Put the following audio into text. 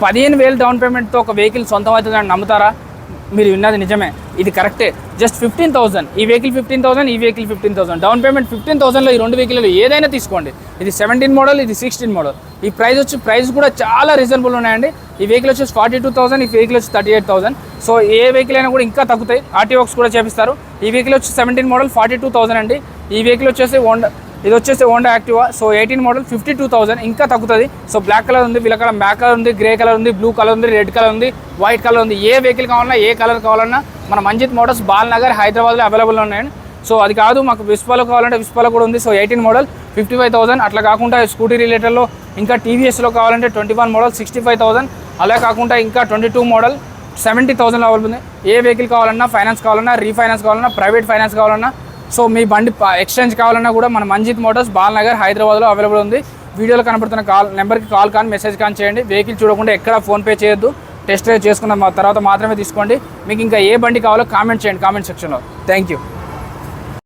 15,000 down పేమెంట్తో ఒక vehicle సొంతం అవుతుందని నమ్ముతారా? మీరు విన్నది నిజమే, ఇది కరెక్టే. జస్ట్ 15,000 ఈ వెహికల్, 15,000 ఈ వెహికల్, 15,000 డౌన్ పేమెంట్. 15,000లో ఈ రెండు వెహికల్ ఏదైనా తీసుకోండి. ఇది 17 మోడల్, ఇది 16 మోడల్. ఈ ప్రైస్ కూడా చాలా రీజనబుల్ ఉన్నాయండి. ఈ వెహికల్ వచ్చేసి 42,000, ఈ వెహికల్ వచ్చి 38,000. సో ఏ వెహికల్ అయినా కూడా ఇంకా తగ్గుతాయి. ఆర్టీ వర్క్స్ కూడా చేపిస్తారు. ఈ వెహికల్ వచ్చి 17 మోడల్ 42,000 అండి. ఈ వెహికల్ వచ్చేసి ఇది వచ్చేసి హోండా యాక్టివా. సో 18 మోడల్ 52,000, ఇంకా తగ్గుతుంది. సో బ్లాక్ కలర్ ఉంది, వీళ్ళ కలర్ బ్లాక్ కలర్ ఉంది, గ్రే కలర్ ఉంది, బ్లూ కలర్ ఉంది, రెడ్ కలర్ ఉంది, వైట్ కలర్ ఉంది. ఏ వెహికల్ కావాలన్నా, ఏ కలర్ కావాలన్నా మన మంజిత్ మోటార్స్ బాల్నగర్ హైదరాబాద్లో అవైలబుల్ ఉన్నాయండి. సో అది కాదు మాకు విస్పాలో కావాలంటే విస్పాలో కూడా ఉంది. So 18 model 55,000. అట్లా కాకుండా స్కూటీ రిలేటెడ్లో ఇంకా టీవీఎస్లో కావాలంటే 21 మోడల్ 65,000. అలా కాకుండా ఇంకా 22 మోడల్ 70,000 అవైలబుల్ ఉంది. ఏ వెహికల్ కావాలన్నా, ఫైనాన్స్ కావాలన్నా, రీఫైనాన్స్ కావాలన్నా, ప్రైవేట్ ఫైనాన్స్ కావాలన్నా, సో మీ బండి ఎక్స్చేంజ్ కావాలన్నా కూడా మన మంజిత్ మోటార్స్ బాల్నగర్ హైదరాబాద్లో అవైలబుల్ ఉంది. వీడియోలో కనపడుతున్న నెంబర్కి కాల్ కానీ మెసేజ్ కానీ చేయండి. వెహికల్ చూడకుండా ఎక్కడ ఫోన్పే చేయొద్దు. టెస్ట్ డ్రైవ్ చేసుకున్న తర్వాత మాత్రమే తీసుకోండి. మీకు ఇంకా ఏ బండి కావాలో కామెంట్ చేయండి కామెంట్ సెక్షన్లో. Thank you.